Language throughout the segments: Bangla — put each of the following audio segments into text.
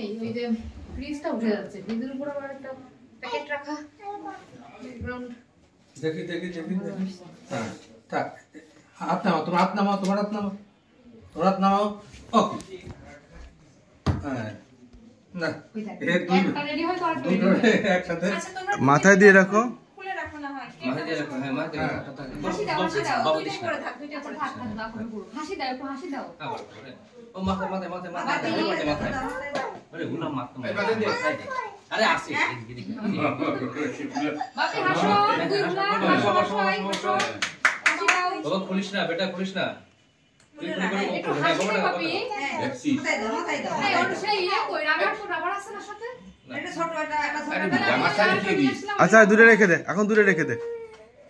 এই ওই যে ফ্রিজটা উঠে যাচ্ছে, ফ্রিজের উপর আবার একটা প্যাকেট রাখা। ব্যাকগ্রাউন্ড দেখি হ্যাঁ থাক। হাত নামাও, তোমার হাত নামাও, তোমার হাত নামাও, তোমার হাত নামাও। ওকে হ্যাঁ না একটা রেডি হয় তো আরেকটা রেডি হয়। একসাথে মাথায় দিয়ে রাখো। খুলে রাখো না হয়। মাথায় দিয়ে রাখো। হ্যাঁ মাথায় দিয়ে রাখো। হাসি দাও, দুইটা করে থাক, দুইটা করে থাক, না করে পুরো। হাসি দাও, একটু হাসি দাও। ও মাথায় আরে গুনা মাথা আরে আসি এদিকে বাপি হাসো, দুই গুলা হাসো, হাসো। হাসি দাও। বাবা খুলিস না বেটা, খুলিস না। তুই করে একটু হাসি দাও বাপি। দেখছি মাথায় দাও। এই ওর সেই কই রাবার আছে না সাথে? এটা ছোট একটা ছোট আরে মাথায় রেখে দিস। আচ্ছা দূরে রেখে দে, এখন দূরে রেখে দে,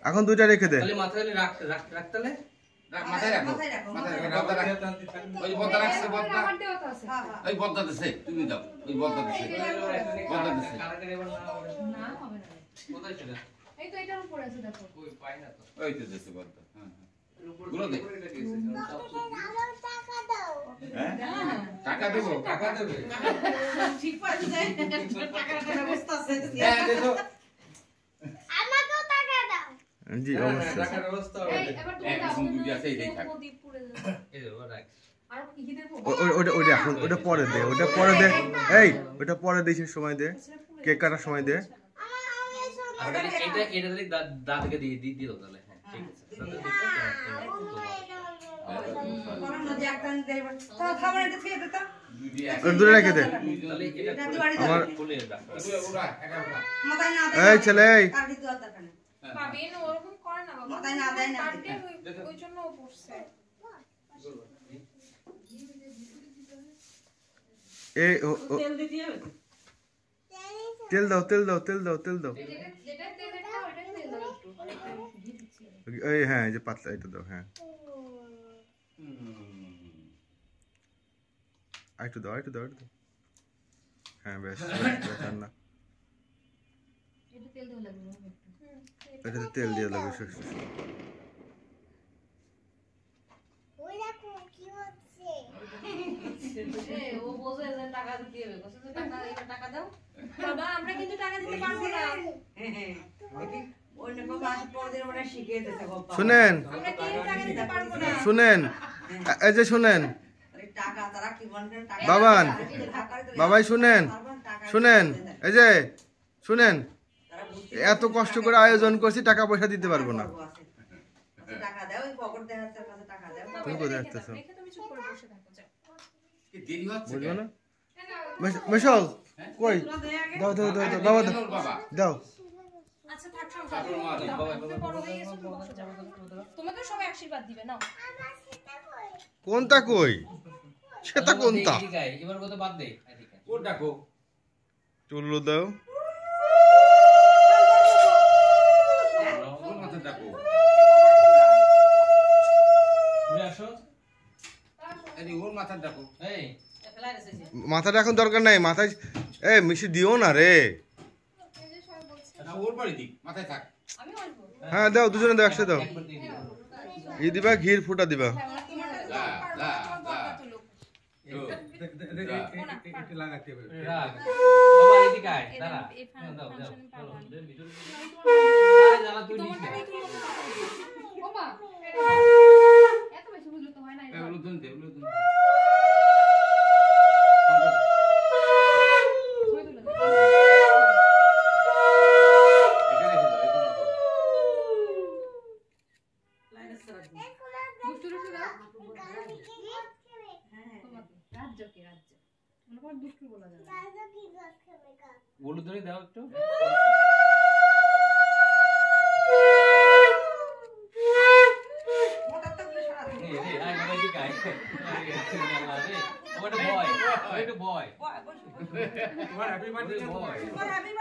এখন দুইটা রেখে দে। তাহলে মাথায় রাখতালে মাথায় রাখো। ওই বদ্দা রাখছে, বদ্দা রাবার দেওয়া তো আছে। ওই বদ্দা দিছে, তুমি দাও ওই বদ্দা দিছে, বদ্দা দিছে। না হবে না। কোথায় ছিল? এই তো এটার উপরে আছে দেখো। কই পাই না তো। ওই তো দিছে বদ্দা। হ্যাঁ গুলো দে। হ্যাঁ টাকা দেবো, টাকা দেবে। ঠিক পাচ্ছ টাকার ব্যবস্থা আছে। হ্যাঁ দেখো আমাকেও টাকা দাও। জি অবশ্যই। টাকার ব্যবস্থা এই হবে। এবার তুমি এক দাও। দুটি আছে, এইটাই থাক। প্রদীপ পুড়ে যাবে। এই যে রাখ। আর কি কি দেবো? ওটা এখন ওটা পরে দে, ওটা পরে দে। এই ওটা পরে দিস, সময় দে, কেক কাটার সময় দে। আর এটা দিলে দাদাকে দিয়ে দিও তাহলে। হ্যাঁ ঠিক আছে। করোনা যে একটা দেব। তো খাবার এটা খেয়ে দে তো। দুটি ওটা দূরে রেখে দে। তাহলে এটা আমার খুলে রাখ। ওরা একা ওরা মাথায় না দেয়। এই ছেলে এই কাটি দাও তাখানে। পাবেন ওরকম করে না বাবা। মাথায় না দেয় না। ওই জন্য ও পড়ছে। এই তেল দিতে হবে তো। তেল দাও, তেল দাও, তেল দাও, তেল দাও। যেটা তেল এটা ওইটা তেল দাও একটু। এটা ঘি দিচ্ছি। এই হ্যাঁ এই যে পাতলা এটা দাও। হ্যাঁ আরেকটু দাও, আরেকটু দাও, আরেকটু দাও। হ্যাঁ বেশ আর না, এটা তেল দেওয়া লাগবে একটু। এটাতে তেল দিয়ে লাগবে। ওই দেখো কি হচ্ছে। ও বোঝে যে টাকা দিতে হবে। বলছে যে টাকা দাও। বাবা আমরা কিন্তু টাকা দিতে পারবো না। হ্যাঁ ওই না বাবা পরদিন ওরা শিখিয়ে দিতে বাবা। শুনেন আমরা কি টাকা দিতে পারবো না। শুনেন, এই যে শুনেন টাকা তারা কি বলেন টাকা। বাবান, বাবাই শুনেন, শুনেন, এই যে শুনেন, এত কষ্ট করে আয়োজন করছি, টাকা পয়সা দিতে পারবো না। টাকা দাও ওই পকেট দেখাচ্ছে কাছে টাকা দাও। তুমি কোথায় আসতেছো? দেখে তুমি চুপ করে বসে থাকো যাও। কি দেরি হচ্ছে বুঝলো না? মেশল কই? দাও দাও দাও দাও বাবা দাও, বাবা দাও। আচ্ছা থাক সংসার। তুমি বড় হয়ে গেছো, তুমি বসে যাও। তোমাকে সবাই আশীর্বাদ দিবে নাও। কোনটা কই? সেটা কোনটা? এদিকে আয়, এবার কত বাদ দে। এদিকে আয়। ওর ডাকো চুল্লু দাও। ওর মাথা ডাকো। ঘুরে আসো। এই ওর মাথা ডাকো। এই মাথাটা এখন দরকার নাই, মাথায় এ মিশি দিও না রে। না ওর বাড়ি দিক, মাথায় থাক। আমি আসবো। হ্যাঁ দাও, দুজনে দাও, একসাথে দাও। একবার দিয়ে দিও। ই দিবা, ঘির ফুটা দিবা। একটু লাগাতে হবে। রাখ। বাবা এদিকে আয়, দাঁড়া। দাও দাও। চলো, দে ভিতরে। আরে জ্বালা তুই নিস না। ও মা এত বেশি বুঝলো তো হয় না। এগুলো তুই দে, এগুলো তুই দে। বলু ধরে দাও একটু। এই রে আয় বাবা এদিকে আয়। ওটা বয়, ওটা বয়। তোমার হ্যাপি বার্থডে বয়। হ্যাপি